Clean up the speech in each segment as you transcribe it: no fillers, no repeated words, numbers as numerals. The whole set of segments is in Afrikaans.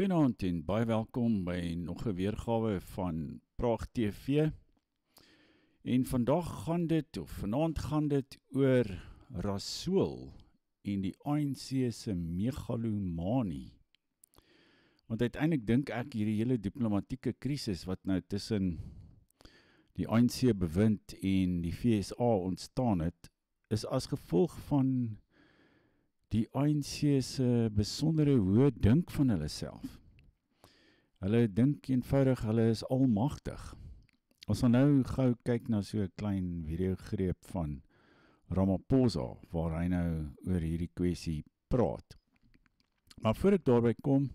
Goeienaand en baie welkom by nog 'n weergawe van Praag TV. En vanaand gaan dit oor Rasool en die ANC se megalomanie. Want uiteindelik dink ek hierdie hele diplomatieke krisis wat nou tussen die ANC bewind en die FSA ontstaan het, is as gevolg van die ANC se besondere hoë dink van hulle self. Hulle dink eenvoudig, hulle is almagtig. Ons gaan nou gou kyk na so 'n klein videogreep van Ramaphosa, waar hy nou oor hierdie kwessie praat. Maar voor ek daarby kom,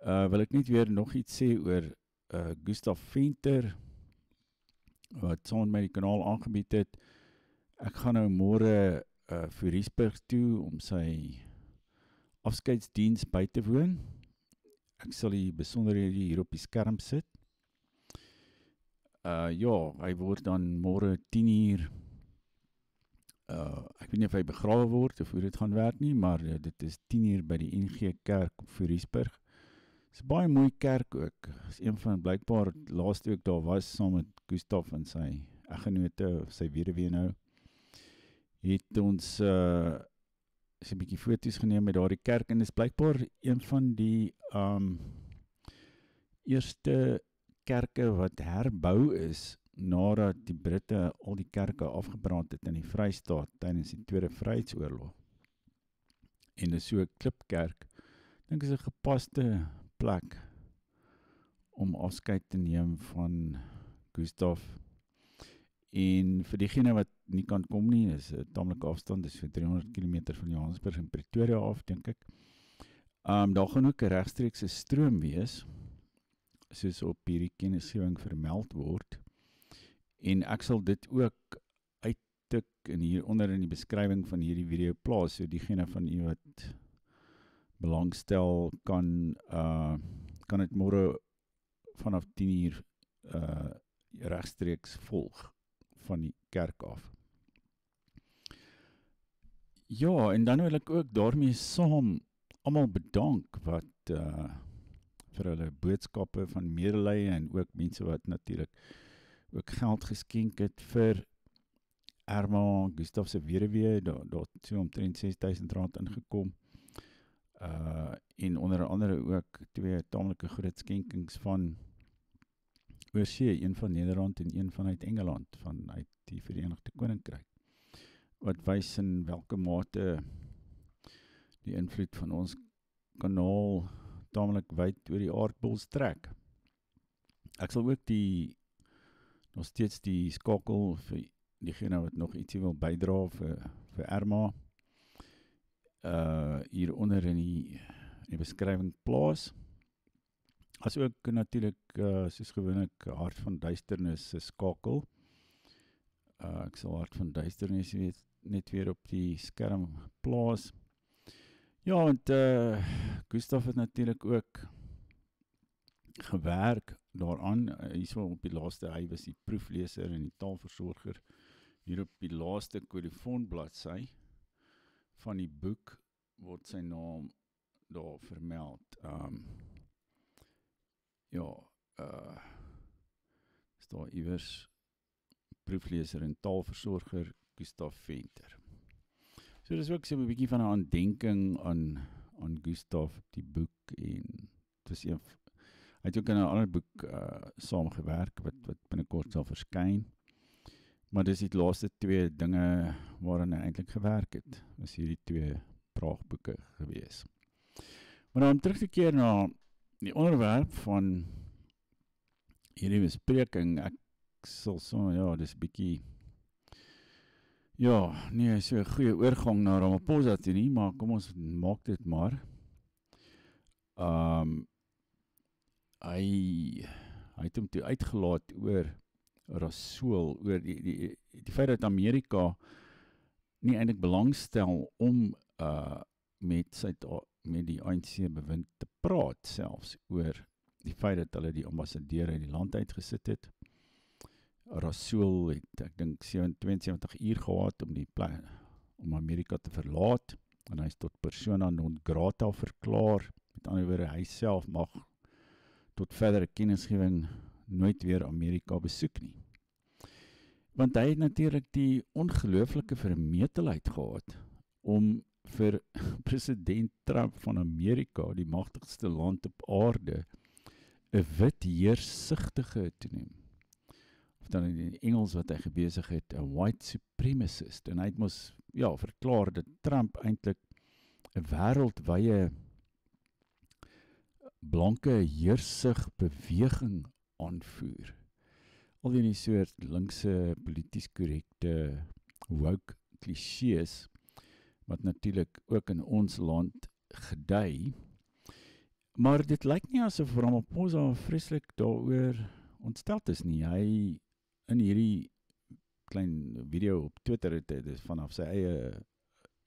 wil ek net weer nog iets sê oor Gustav Venter, wat saam met my die kanaal aangebied het. Ek gaan nou môre vir Riesburg toe om sy afskeidsdiens by te woon. Ek sal die besonderhede hier op die skerm sit. Hy word dan môre 10:00, ek weet nie of hy begrawe word of hoe dit gaan werk nie, maar dit is 10:00 by die NG Kerk op Riesburg. Dit is baie mooi kerk ook. Is een van blykbaar laaste ook daar was saam met Gustav en sy eggenote of sy weduwee nou. Het ons 'n bietjie foto's geneem met daardie kerk en dis blykbaar een van die eerste kerke wat herbou is nadat die Britte al die kerke afgebrand het in die Vrystaat tydens die Tweede Vryheidsoorlog. En dis so 'n klipkerk. Ek dink is 'n gepaste plek om afskeid te neem van Gustav. En vir diegene wat nie kan kom nie, is 'n tamelike afstand, dis vir 300 km van Johannesburg en Pretoria af, dink ek. Daar gaan ook 'n regstreekse stroom wees, soos op hierdie kennisgewing vermeld word. En ek sal dit ook uittik en hieronder in die beskrywing van hierdie video plaas, so diegene van u wat belangstel kan dit môre vanaf 10:00 regstreeks volg van die kerk af. Ja, en dan wil ek ook daarmee saam almal bedank wat vir hulle boodskappe van medelee en ook mense wat natuurlik ook geld geskenk het vir Irma, Gustav se weduwee, daar so omtrent R6.000 ingekom. En onder andere ook 2 tamelike groot skenkings van oorsee, een van Nederland en een vanuit Engeland, vanuit die Verenigde Koninkryk, wat wys in welke mate die invloed van ons kanaal tamelik wyd oor die aardbol strek. Ek sal ook nog steeds die skakel vir diegene wat nog ietsie wil bydra vir Irma hieronder in die beskrywing plaas. As ook natuurlik soos gewoonlik Hart van Duisternis se skakel. Ek sal Hart van Duisternis net weer op die skerm plaas. Ja, want Gustav het natuurlik ook gewerk daaraan. Hierso op die laaste, hy was die proefleser en die taalversorger hier op die laaste Codifon bladsy van die boek word sy naam daar vermeld. Is daar iewers proefleser en taalversorger Gustav Venter. So dis ook so 'n bietjie van 'n aandenking aan Gustav, die boek, en hy het ook in 'n ander boek saamgewerk wat binnekort sal verskyn. Maar dis die laaste 2 dinge waaraan hy eintlik gewerk het. Was hierdie 2 praagboeke gewees. Maar nou om terug te keer na die onderwerp van hierdie bespreking, ek sal so, dis 'n bietjie so 'n goeie oorgang na Ramaphosa toe nie, maar kom ons maak dit maar. Hy het hom toe uitgelaat oor Rasool, oor die feit dat Amerika nie eintlik belangstel om met die ANC bewind te praat, selfs oor die feit dat hulle die ambassadeur uit die land uitgesit het. Rasool het, ek dink, 72 uur gehad om Amerika te verlaat, en hy is tot persona non grata verklaar, met Met ander woorde, hy self mag tot verdere kennisgewing nooit weer Amerika besoek nie. Want hy het natuurlik die ongelooflike vermetelheid gehad om vir president Trump van Amerika, die magtigste land op aarde, 'n wit heersigtige te noem. Of dan in Engels wat hy gebesig het, 'n white supremacist. En hy het mos verklaar dat Trump eintlik 'n wêreldwye blanke heersigbeweging aanvoer. Al die soort linkse, polities korrekte, woke klisjées, wat natuurlik ook in ons land gedei. Maar dit lyk nie asof Ramaphosa vreeslik daaroor ontsteld is nie. Hy in hierdie klein video op Twitter het dit vanaf sy eie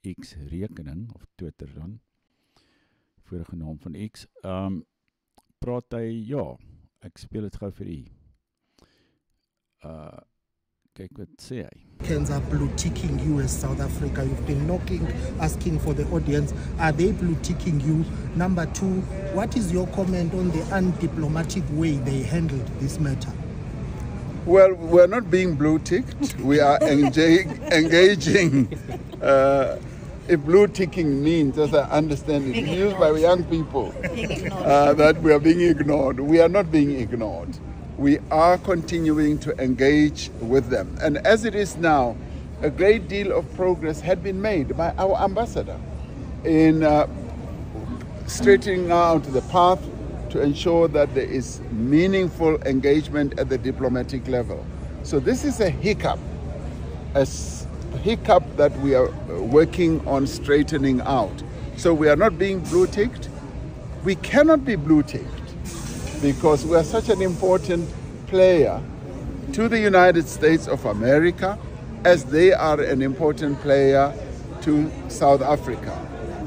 X-rekening, of Twitter dan, vorige naam van X, praat hy, ek speel dit gou vir u. Kyk wat sê hy. Americans are blue-ticking you as South Africa. You've been asking for the audience. Are they blue-ticking you? Number two, what is your comment on the undiplomatic way they handled this matter? Well, we're not being blue-ticked. We are engaging. If blue-ticking means, as I understand it, used by young people, that we are being ignored. We are not being ignored. We are continuing to engage with them. And as it is now, a great deal of progress had been made by our ambassador in straightening out the path to ensure that there is meaningful engagement at the diplomatic level. So this is a hiccup that we are working on straightening out. So we are not being blue-ticked. We cannot be blue-ticked, because we are such an important player to the United States of America, as they are an important player to South Africa,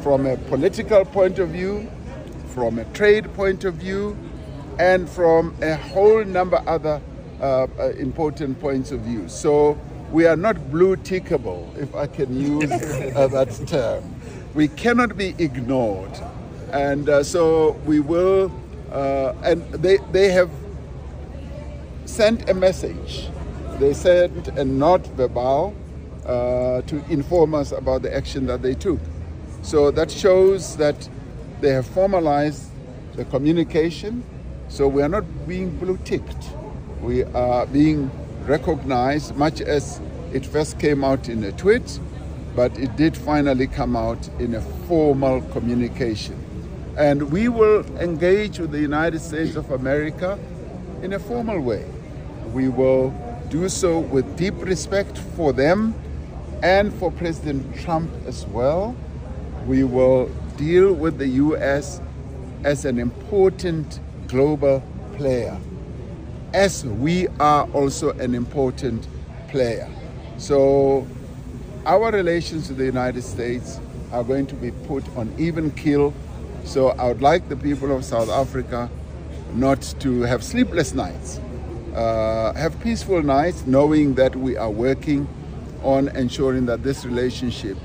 from a political point of view, from a trade point of view, and from a whole number of other important points of view. So we are not blue-tickable, if I can use that term. We cannot be ignored. And so we will, and they have sent a message. They sent a note verbal to inform us about the action that they took. So that shows that they have formalized the communication. So we are not being blue-ticked. We are being recognized, much as it first came out in a tweet, but it did finally come out in a formal communication. And we will engage with the United States of America in a formal way. We will do so with deep respect for them and for President Trump as well. We will deal with the U.S. as an important global player, as we are also an important player. So our relations with the United States are going to be put on even keel. So I would like the people of South Africa not to have sleepless nights, have peaceful nights, knowing that we are working on ensuring that this relationship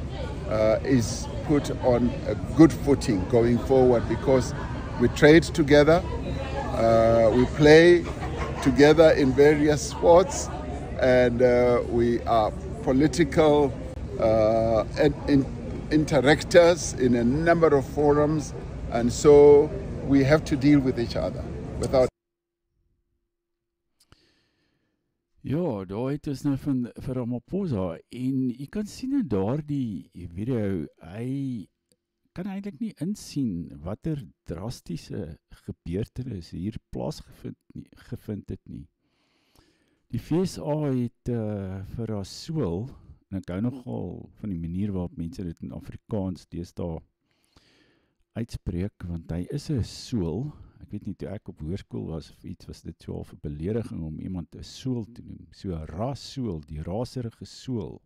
is put on a good footing going forward, because we trade together, we play together in various sports, and we are political interactors in a number of forums, and so we have to deal with each other without. Ja, daar het ons nou van Ramaphosa, en jy kan sien in daardie video, hy kan eintlik nie insien watter drastiese gebeurtenis hier plaasgevind het nie. Die FSA het vir Rasool, en ek hou nogal van die manier waarop mense dit in Afrikaans deesdae uitspreek, want hy is 'n sool. Ek weet nie, toe ek op hoërskool was of iets, was dit so half 'n belediging om iemand 'n sool te noem. So 'n rasool, die raserige sool,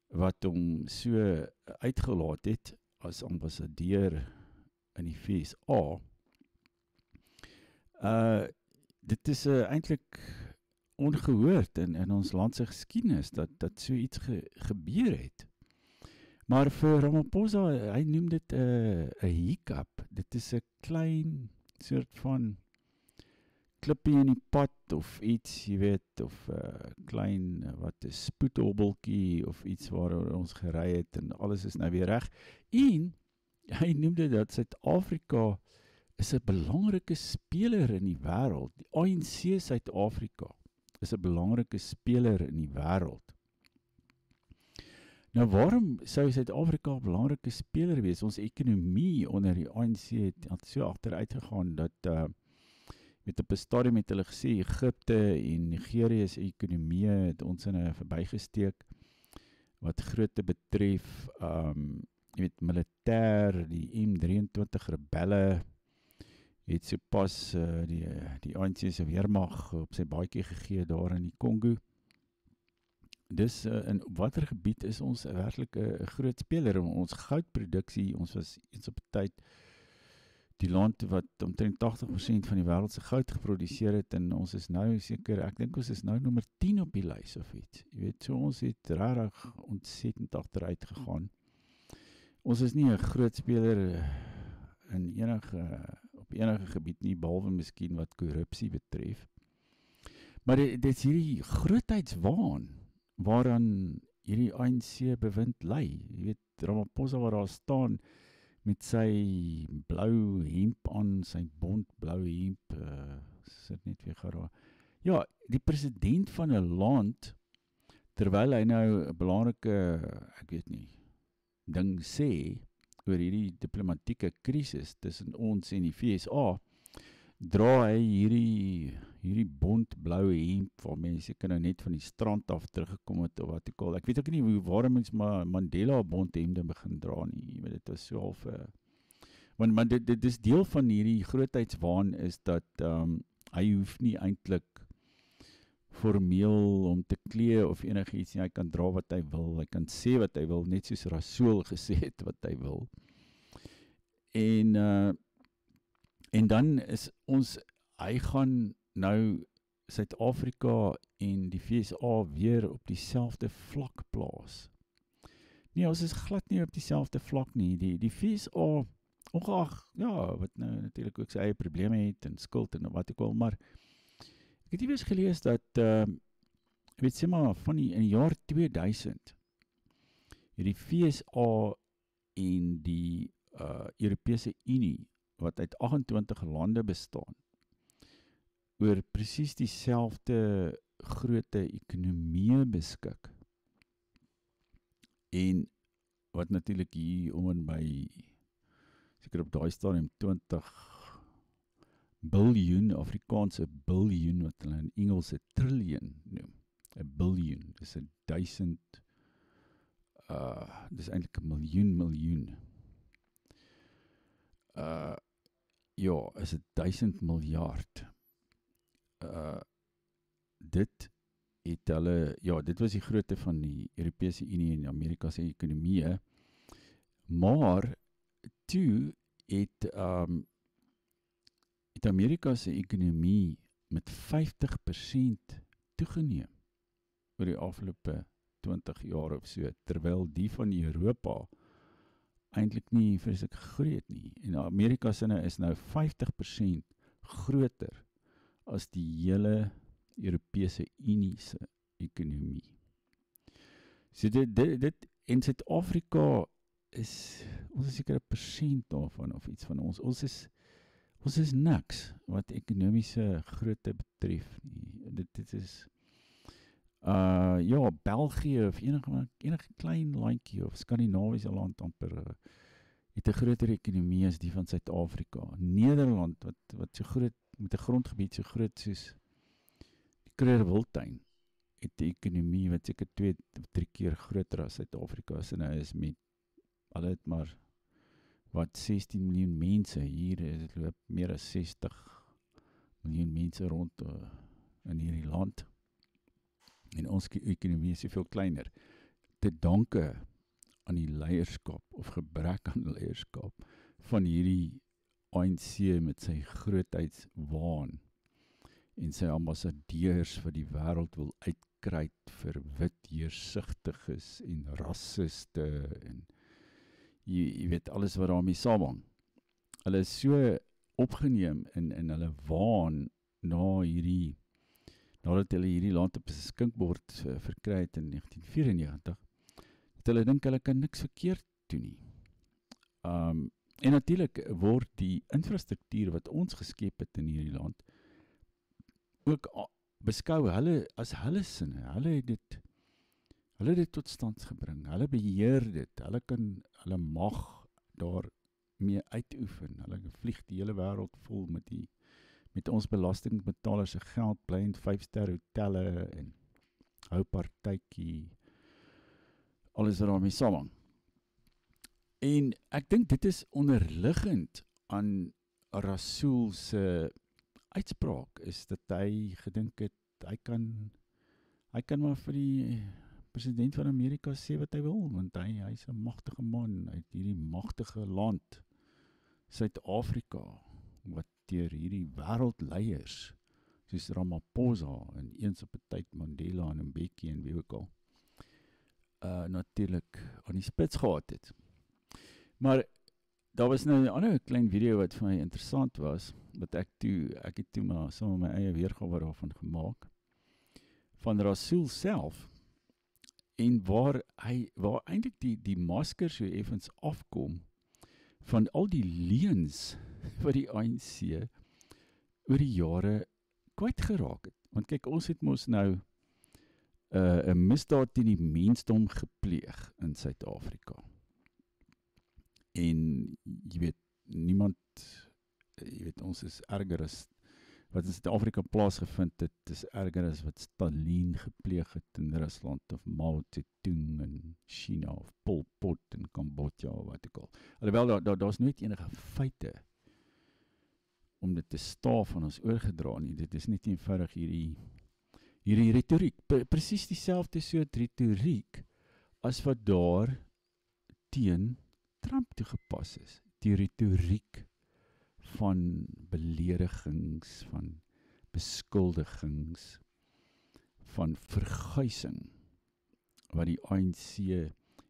wat hom so uitgelaat het as ambassadeur in die FSA. Dit is eintlik ongehoord in ons land se geskiedenis dat so iets gebeur het. Maar vir Ramaphosa, hy noem dit 'n hiccup. Dit is 'n klein soort van klippie in die pad of iets, jy weet, of 'n klein spoedhobbeltjie of iets waar ons gery het en alles is nou weer reg. En hy noem dit dat Suid-Afrika is 'n belangrike speler in die wêreld. Die ANC Suid-Afrika is 'n belangrike speler in die wêreld. Nou waarom sou Suid-Afrika 'n belangrike speler wees? Ons ekonomie onder die ANC het so agteruit gegaan dat met op 'n stadium het hulle gesê Egipte en Nigerië se ekonomie het ons in 'n verbygesteek wat grootte betref, jy weet militêr, die M23 rebelle het sopas die ANC se weermag op sy baadjie gegee daar in die Kongo. Dus in watter gebied is ons werklik 'n groot speler? Ons goudproduksie, ons was eens op 'n tyd die land wat omtrent 80% van die wêreld se goud geproduseer het en ons is nou seker, ek dink ons is nou nommer 10 op die lys of iets. Jy weet, so ons het regtig ontsettend agteruit gegaan. Ons is nie 'n groot speler in op enige gebied nie, behalwe miskien wat korrupsie betref. Maar dit is hierdie grootheidswaan waaraan hierdie ANC bewind lei. Jy weet, Ramaphosa waar daar staan met sy blou hemp aan, sy bontblou hemp, sit net weer geraak. Ja, die president van 'n land, terwyl hy nou 'n belangrike, ek weet nie, ding sê oor hierdie diplomatieke krisis tussen ons en die VSA, dra hy hierdie bontblou hemp waarmee seker nou net van die strand af teruggekom het of wat ek al. Ek weet ook nie waarom mens Mandela bonthemde begin dra nie. Jy weet, dit was so half want dit is deel van hierdie grootheidswaan is dat hy hoef nie eintlik formeel om te klee of enigiets nie. Hy kan dra wat hy wil, hy kan sê wat hy wil, net soos Rasool gesê het wat hy wil. En dan is hy gaan nou Suid-Afrika en die VSA weer op dieselfde vlak plaas. Nee, ons is glad nie op dieselfde vlak nie. Die VSA, ongeag, ja, wat nou natuurlik ook sy eie probleme het en skuld en wat ek al, maar ek het iewers gelees dat, weet sê maar, in die jaar 2000, het die VSA en die Europese Unie, wat uit 28 lande bestaan, oor presies dieselfde grootte ekonomie beskik. En wat natuurlik hier om en by, seker op daai stadium 20 biljoen, Afrikaanse biljoen, wat hulle in Engels 'n trillion noem. 'n biljoen, dis 1000, dis eintlik 'n miljoen. Ja, is 1000 miljard. Dit het hulle, ja, dit was die grootte van die Europese Unie en Amerika se ekonomie, maar toe het Amerika se ekonomie met 50% toegeneem oor die afgelope 20 jaar of so, terwyl die van Europa eintlik nie vreeslik gegroei het nie. En Amerika se is nou 50% groter as die hele Europese Unie se ekonomie. So dit en Suid-Afrika is, ons is seker 1% daarvan of iets van ons. Ons is niks wat ekonomiese grootte betref nie. Dit is ja, België of enige klein landjie of Skandinawiese land amper het 'n groter ekonomie as die van Suid-Afrika. Nederland wat so groot, met 'n grondgebied so groot soos die Krugerwildtuin, het 'n ekonomie wat seker 2 of 3 keer groter as Suid-Afrika is, en hy is met, hulle het maar wat 16 miljoen mense, hier het loop meer as 60 miljoen mense rond in hierdie land. En ons ekonomie is soveel kleiner. Te danke aan die leierskap of gebrek aan leierskap van hierdie ANC met sy grootheidswaan en sy ambassadeurs wat die wêreld wil uitkruit vir wit heersigtiges en rassiste en jy weet alles wat daarmee saamhang. Hulle is so opgeneem in hulle waan nadat hulle hierdie land op 'n skinkbord verkry het in 1994, dat hulle dink hulle kan niks verkeerd doen nie. En natuurlik word die infrastruktuur wat ons geskep het in hierdie land ook beskou hulle as hulle sinne. Hulle het dit tot stand gebring. Hulle beheer dit. Hulle mag daar mee uitoefen. Hulle vlieg die hele wêreld vol met ons belastingbetalers se geld, bly in 5-ster hotelle en hou partytjie, alles wat daarmee saamhang. En ek dink dit is onderliggend aan Rasool se uitspraak, is dat hy gedink het, hy kan maar vir die president van Amerika sê wat hy wil, want hy's 'n magtige man uit hierdie magtige land, Suid-Afrika, wat deur hierdie wêreldleiers, soos Ramaphosa en eens op 'n tyd Mandela en Mbeki en wie ook al, natuurlik aan die spits gehad het. Maar daar was nou 'n ander klein video wat vir my interessant was, wat ek het toe maar saam met my eie weergawe daarvan gemaak, van Rasool self, en waar eintlik die masker so effens afkom, van al die leuns wat die ANC oor die jare kwytgeraak het. Want kyk, ons het mos nou 'n misdaad teen die mensdom gepleeg in Suid-Afrika. En jy weet, ons is erger as wat in Suid-Afrika plaasgevind het, is erger as wat Stalin gepleeg het in Rusland, of Mao Zedong in China, of Pol Pot in Kambodja, of wat ook al. Alhoewel, daar's nooit enige feite om dit te staaf van ons oorgedra nie. Dit is net eenvoudig hierdie retoriek, presies dieselfde soort retoriek as wat daar teen Trump toegepas is. Die retoriek van beledigings, van beskuldigings, van verguising, wat die ANC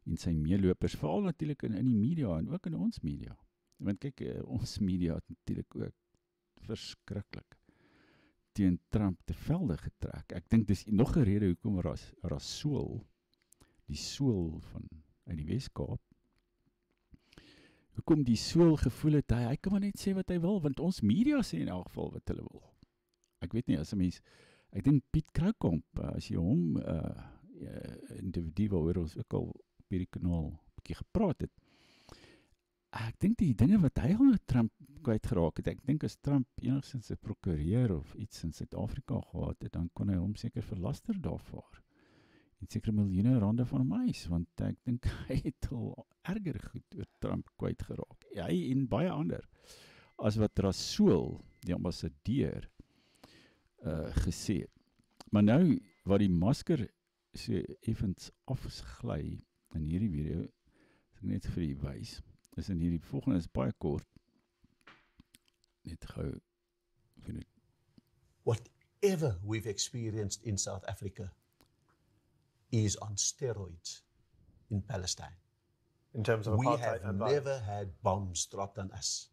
en sy meelopers, veral natuurlik in die media en ook in ons media. Want kyk, ons media het natuurlik ook verskriklik teen Trump te velde getrek. Ek dink dis nog 'n rede hoekom Rasool, die sool uit die Weskaap, hoekom die sool gevoel het, hy kan maar net sê wat hy wil, want ons media sê in elk geval wat hulle wil. Ek weet nie, as 'n mens, ek dink Piet Kroukamp, as jy hom, individu waaroor ons ook al op hierdie kanaal 'n bietjie gepraat het, ek dink die dinge wat hy al met Trump kwytgeraak het, ek dink as Trump enigstens 'n prokureur of iets in Suid-Afrika gehad het, dan kon hy hom seker verlaster daarvoor. En seker miljoene rande van hom eis, want ek dink hy het al erger goed oor Trump kwytgeraak. Hy en baie ander, as wat Rasool, die ambassadeur, gesê het. Maar nou, wat die masker so effens afgly in hierdie video, as ek net vir die wys, is in hierdie volgende, is baie kort, net gou, Whatever we've experienced in South Africa is on steroids in Palestine. In terms of we apartheid have and never violence. had bombs dropped on us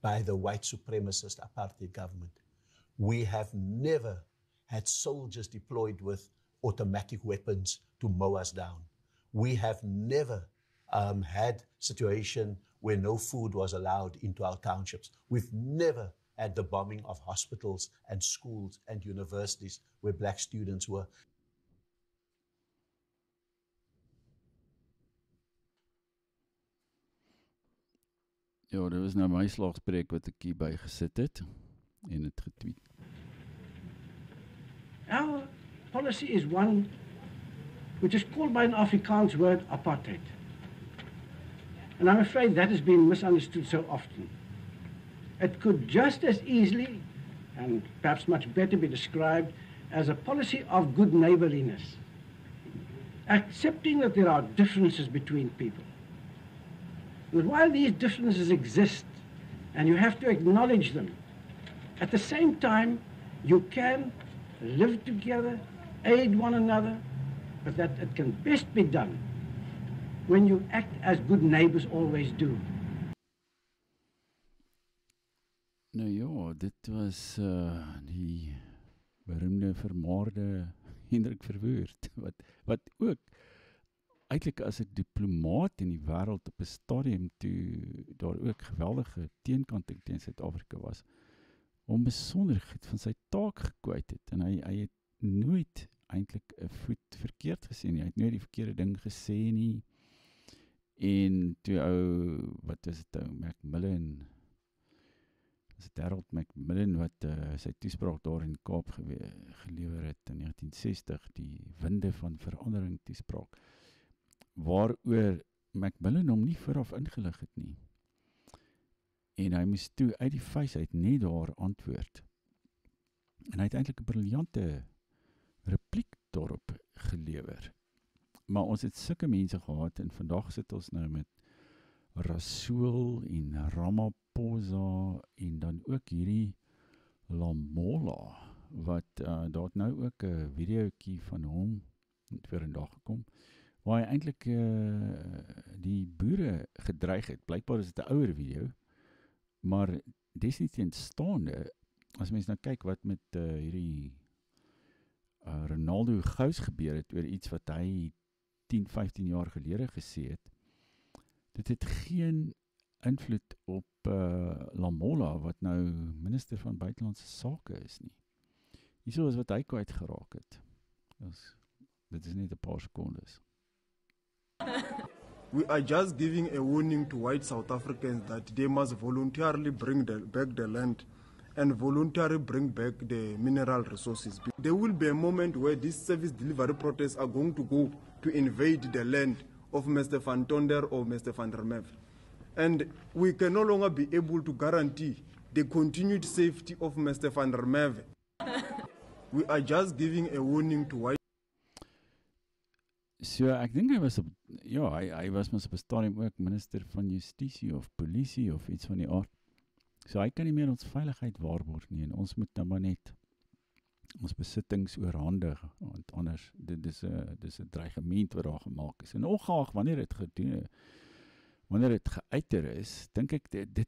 by the white supremacist apartheid government. We have never had soldiers deployed with automatic weapons to mow us down. We have never had situation where no food was allowed into our townships. We've never had the bombing of hospitals and schools and universities where black students were. Ja, dit was nou my slaagspreek wat ek hierby gesit het en het getweet. Our policy is one which is called by an Afrikaans word apartheid. And I'm afraid that has been misunderstood so often. It could just as easily, and perhaps much better, be described as a policy of good neighborliness, accepting that there are differences between people. But while these differences exist, and you have to acknowledge them, at the same time, you can live together, aid one another, but that it can best be done when you act as good neighbors always do. Nou ja, dit was die beroemde vermaarde Hendrik Verwoerd, wat ook eintlik as 'n diplomaat in die wêreld op 'n stadium toe daar ook geweldige teenkanting teen Suid-Afrika was, om besonder goed van sy taak gekwyt het, en hy het nooit eintlik 'n voet verkeerd gesien nie, hy het nooit die verkeerde ding gesê nie, en toe wat was dit Macmillan, Harold Macmillan wat sy toespraak daar in Kaap gelewer het in 1960, die winde van verandering toespraak, waaroor Macmillan hom nie vooraf ingelig het nie. En hy moes toe uit die vuis uit net daar antwoord. En hy het eintlik 'n briljante repliek daarop gelewer. Maar ons het sulke mense gehad, en vandag sit ons nou met Rasool en Ramaphosa, en dan ook hierdie Lamola, wat daar het nou ook 'n videoetjie van hom voor in dag gekom, waar hy eintlik die boere gedreig het. Blykbaar is dit 'n ouer video, maar desnieteenstaande, as mens nou kyk wat met hierdie Ronaldo Gous gebeur het oor iets wat hy 10, 15 jaar gelede gesê het, dit het geen invloed op Lamola, wat nou minister van buitelandse sake is nie. Hierso is wat hy kwyt geraak het. Dit is net 'n paar sekondes. We are just giving a warning to white South Africans that they must voluntarily bring back the land and voluntarily bring back the mineral resources. There will be a moment where these service delivery protests are going to go to invade the land of Mr. Van Tonder or Mr. Van der Merwe. And we can no longer be able to guarantee the continued safety of Mr. Van der Merwe. We are just giving a warning to white. So ek dink hy was hy was mos op 'n stadium ook minister van justisie of polisie of iets van die aard. So hy kan nie meer ons veiligheid waarborg nie, en ons moet nou maar net ons besittings oorhandig, want anders dis 'n dreigement wat daar gemaak is. En ongeag wanneer dit geuiter is, dink ek dit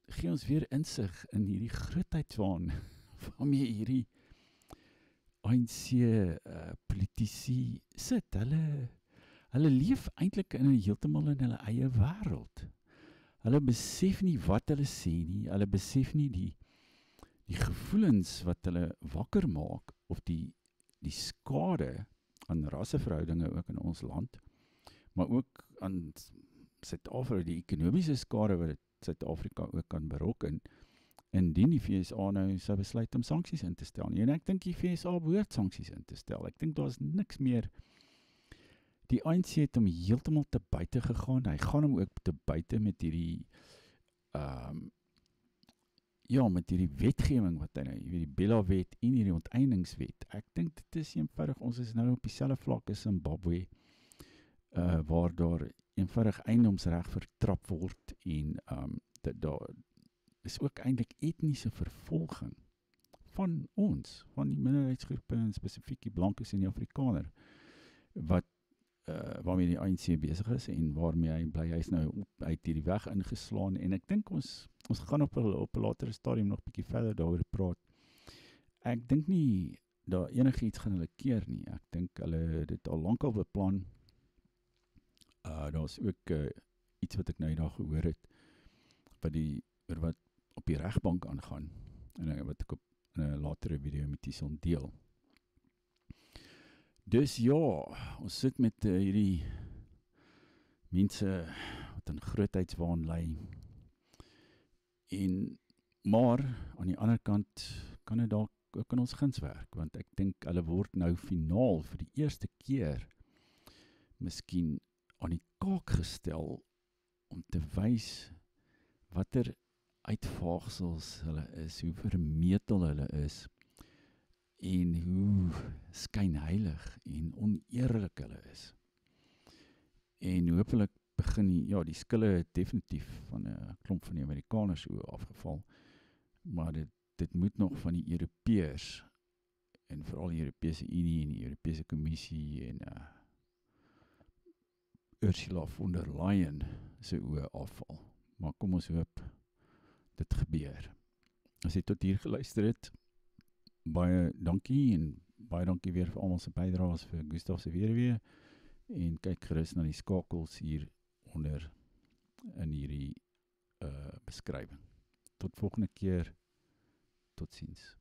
gee ons weer insig in hierdie grootheidswaan waarmee hierdie ANC politici sit. Hulle leef eintlik heeltemal in hulle eie wêreld. Hulle besef nie wat hulle sê nie, hulle besef nie die gevoelens wat hulle wakker maak, of die skade aan rasseverhoudinge ook in ons land, maar ook aan Suid-Afrika, die ekonomiese skade wat Suid-Afrika ook kan berokken, indien die FSA nou sou besluit om sanksies in te stel. En ek dink die FSA behoort sanksies in te stel. Ek dink daar is niks meer. Die ANC het hom heeltemal te buite gegaan. Hy gaan hom ook te buite met hierdie met hierdie wetgewing wat hy nou, die Bella-wet en hierdie onteieningswet. Ek dink dit is eenvoudig, ons is nou op dieselfde vlak as Zimbabwe, waar daar eenvoudig eiendomsreg vertrap word, en daar is ook eintlik etniese vervolging van ons, van die minderheidsgroepe, en spesifiek die blankes en die Afrikaner, waarmee die ANC besig is, en waarmee hy is nou uit hierdie weg ingeslaan, en ek dink ons gaan op 'n latere stadium nog 'n bietjie verder daaroor praat. Ek dink nie daar enigiets gaan hulle keer nie. Ek dink hulle dit al lankal beplan. Daar's ook iets wat ek nou eendag gehoor het, wat op die regbank aangaan, en wat ek op 'n latere video met Tison deel. Dus ja, ons sit met hierdie mense wat in grootheidswaan lê, maar aan die ander kant kan dit dalk ook in ons guns werk, want ek dink hulle word nou finaal vir die eerste keer miskien aan die kaak gestel om te wys watter uitvaagsels hulle is, hoe vermetel hulle is, en hoe skynheilig en oneerlik hulle is. En hopelik begin die skille het definitief van 'n klomp van die Amerikaners afgeval, maar dit moet nog van die Europeërs, en veral die Europese Unie en die Europese Kommissie, en Ursula von der Leyen se oë afval. Maar kom ons hoop dit gebeur. As jy tot hier geluister het, baie dankie en baie dankie weer vir almal se bydraes vir Gustav se weerwee en kyk gerus na die skakels hier onder in hierdie beskrywing. Tot volgende keer, totsiens.